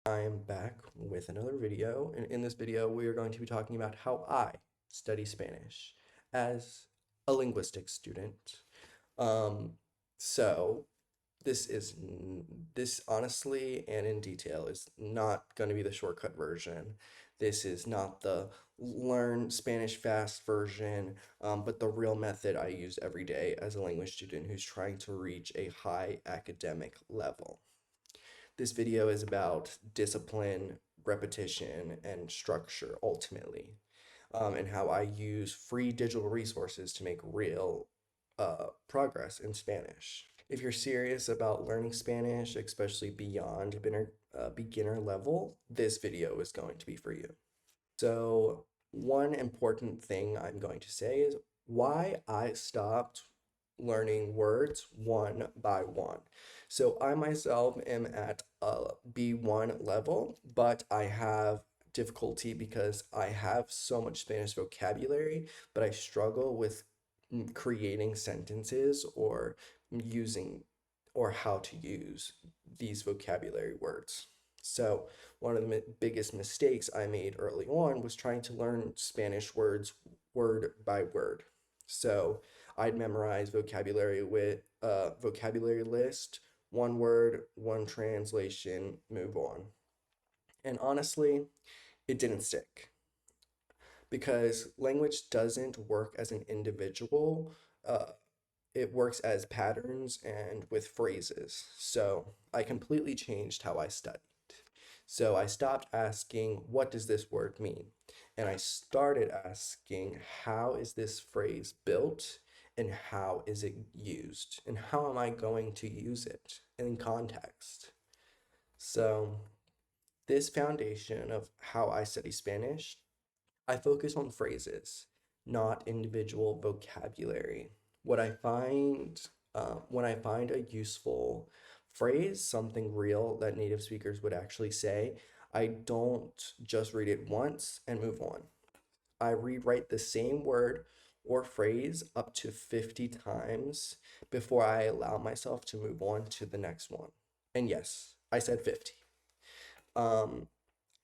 I am back with another video, and in this video, we are going to be talking about how I study Spanish as a linguistics student. Um, so this honestly and in detail is not going to be the shortcut version. This is not the learn Spanish fast version, but the real method I use every day as a language student who's trying to reach a high academic level. This video is about discipline, repetition, and structure ultimately, and how I use free digital resources to make real progress in Spanish. If you're serious about learning Spanish, especially beyond beginner level, this video is going to be for you. So, one important thing I'm going to say is why I stopped learning words one by one. So, I myself am at a B1 level, but I have difficulty because I have so much Spanish vocabulary, but I struggle with creating sentences or using or how to use these vocabulary words. So, one of the biggest mistakes I made early on was trying to learn Spanish words word by word. So, I'd memorize vocabulary with a vocabulary list, one word, one translation, move on. And honestly, it didn't stick because language doesn't work as an individual. Uh, it works as patterns and with phrases. So I completely changed how I studied. So I stopped asking, what does this word mean? And I started asking, how is this phrase built? And how is it used? And how am I going to use it in context? So, this foundation of how I study Spanish, I focus on phrases, not individual vocabulary. What I find when I find a useful phrase, something real that native speakers would actually say, I don't just read it once and move on. I rewrite the same word or phrase up to 50 times before I allow myself to move on to the next one. And yes, I said 50. Um,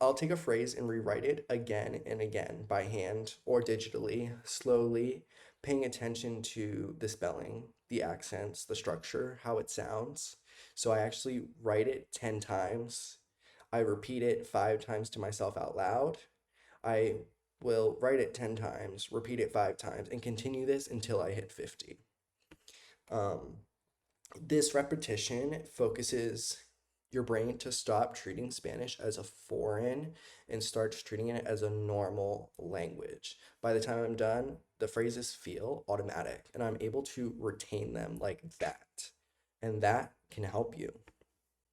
I'll take a phrase and rewrite it again and again by hand or digitally, slowly, paying attention to the spelling, the accents, the structure, how it sounds. So I actually write it 10 times. I repeat it 5 times to myself out loud. I will write it 10 times, repeat it 5 times, and continue this until I hit 50. Um, this repetition focuses your brain to stop treating Spanish as a foreign and starts treating it as a normal language. By the time I'm done, the phrases feel automatic and I'm able to retain them like that. And that can help you.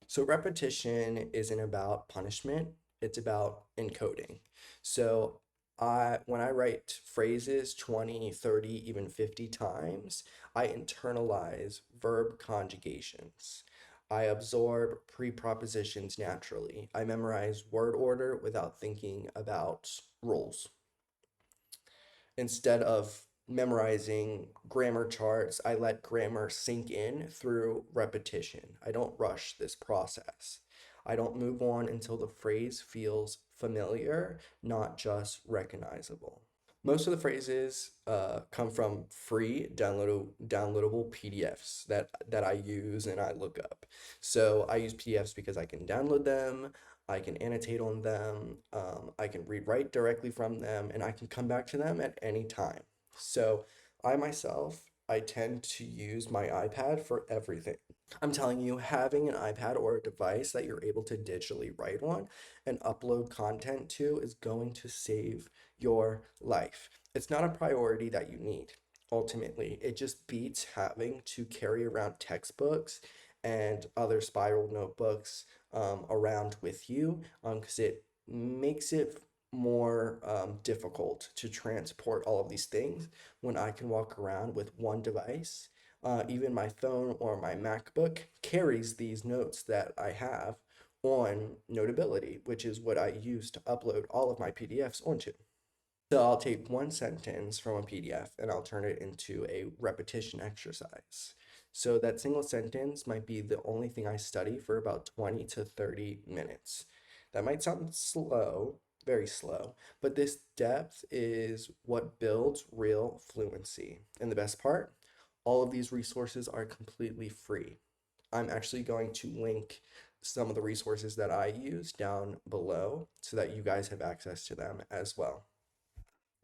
So, repetition isn't about punishment, it's about encoding. So, when I write phrases 20, 30, even 50 times, I internalize verb conjugations. I absorb prepositions naturally. I memorize word order without thinking about rules. Instead of memorizing grammar charts, I let grammar sink in through repetition. I don't rush this process. I don't move on until the phrase feels familiar, not just recognizable. Most of the phrases come from free downloadable PDFs that I use and I look up. So I use PDFs because I can download them, I can annotate on them, I can read write directly from them, and I can come back to them at any time. So I tend to use my iPad for everything. I'm telling you, having an iPad or a device that you're able to digitally write on and upload content to is going to save your life. It's not a priority that you need. Ultimately, it just beats having to carry around textbooks and other spiral notebooks around with you because it makes it more difficult to transport all of these things when I can walk around with one device. Even my phone or my MacBook carries these notes that I have on Notability, which is what I use to upload all of my PDFs onto. So I'll take one sentence from a PDF and I'll turn it into a repetition exercise. So that single sentence might be the only thing I study for about 20 to 30 minutes. That might sound slow, very slow, but this depth is what builds real fluency. And the best part, all of these resources are completely free. I'm actually going to link some of the resources that I use down below so that you guys have access to them as well.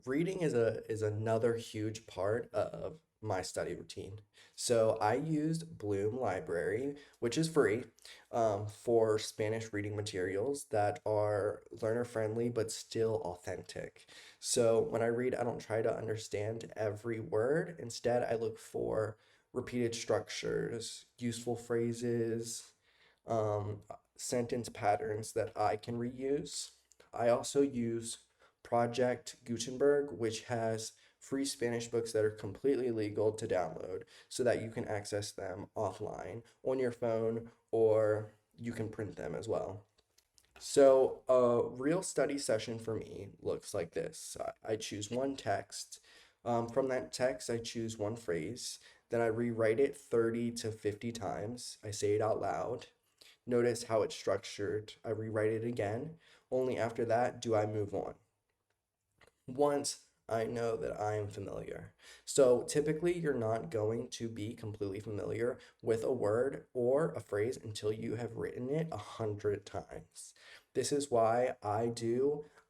Reading is another huge part of my study routine. So I used Bloom Library, which is free, for Spanish reading materials that are learner friendly but still authentic. So when I read, I don't try to understand every word. Instead, I look for repeated structures, useful phrases, um, sentence patterns that I can reuse. I also use Project Gutenberg, which has free Spanish books that are completely legal to download so that you can access them offline on your phone or you can print them as well. So, a real study session for me looks like this. I choose one text. From that text, I choose one phrase. Then I rewrite it 30 to 50 times. I say it out loud. Notice how it's structured. I rewrite it again. Only after that do I move on once I know that I am familiar. So typically, you're not going to be completely familiar with a word or a phrase until you have written it 100 times. This is why I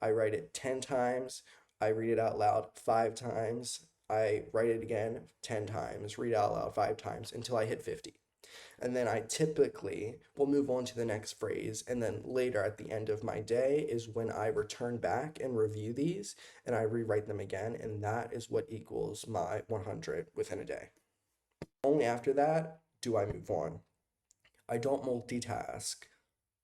write it 10 times, I read it out loud 5 times, I write it again 10 times, read it out loud 5 times until I hit 50. And then I typically will move on to the next phrase. And then later at the end of my day is when I return back and review these and I rewrite them again. And that is what equals my 100 within a day. Only after that do I move on. I don't multitask,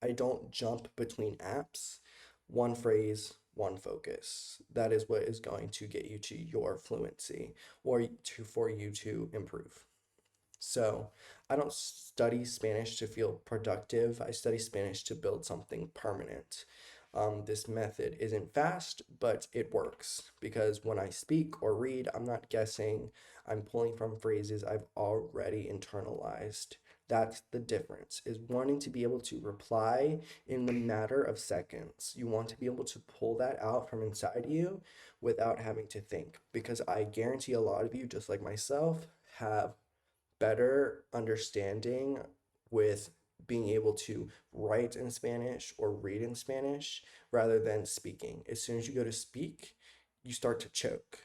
I don't jump between apps. One phrase, one focus. That is what is going to get you to your fluency or for you to improve. So I don't study Spanish to feel productive. I study Spanish to build something permanent. This method isn't fast, but it works because when I speak or read, I'm not guessing. I'm pulling from phrases I've already internalized. That's the difference, is wanting to be able to reply in the matter of seconds. You want to be able to pull that out from inside you without having to think. Because I guarantee a lot of you, just like myself, have better understanding with being able to write in Spanish or read in Spanish rather than speaking. As soon as you go to speak, you start to choke.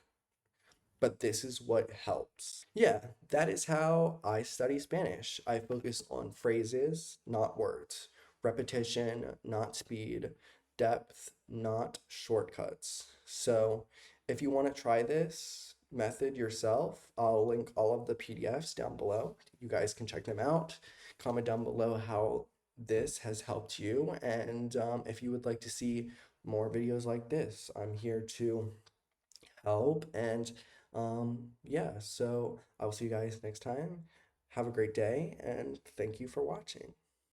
But this is what helps. Yeah, that is how I study Spanish. I focus on phrases, not words, repetition, not speed, depth, not shortcuts. So, if you want to try this method yourself, I'll link all of the PDFs down below. You guys can check them out. Comment down below how this has helped you, and if you would like to see more videos like this, I'm here to help. And yeah, so I will see you guys next time. Have a great day, and thank you for watching.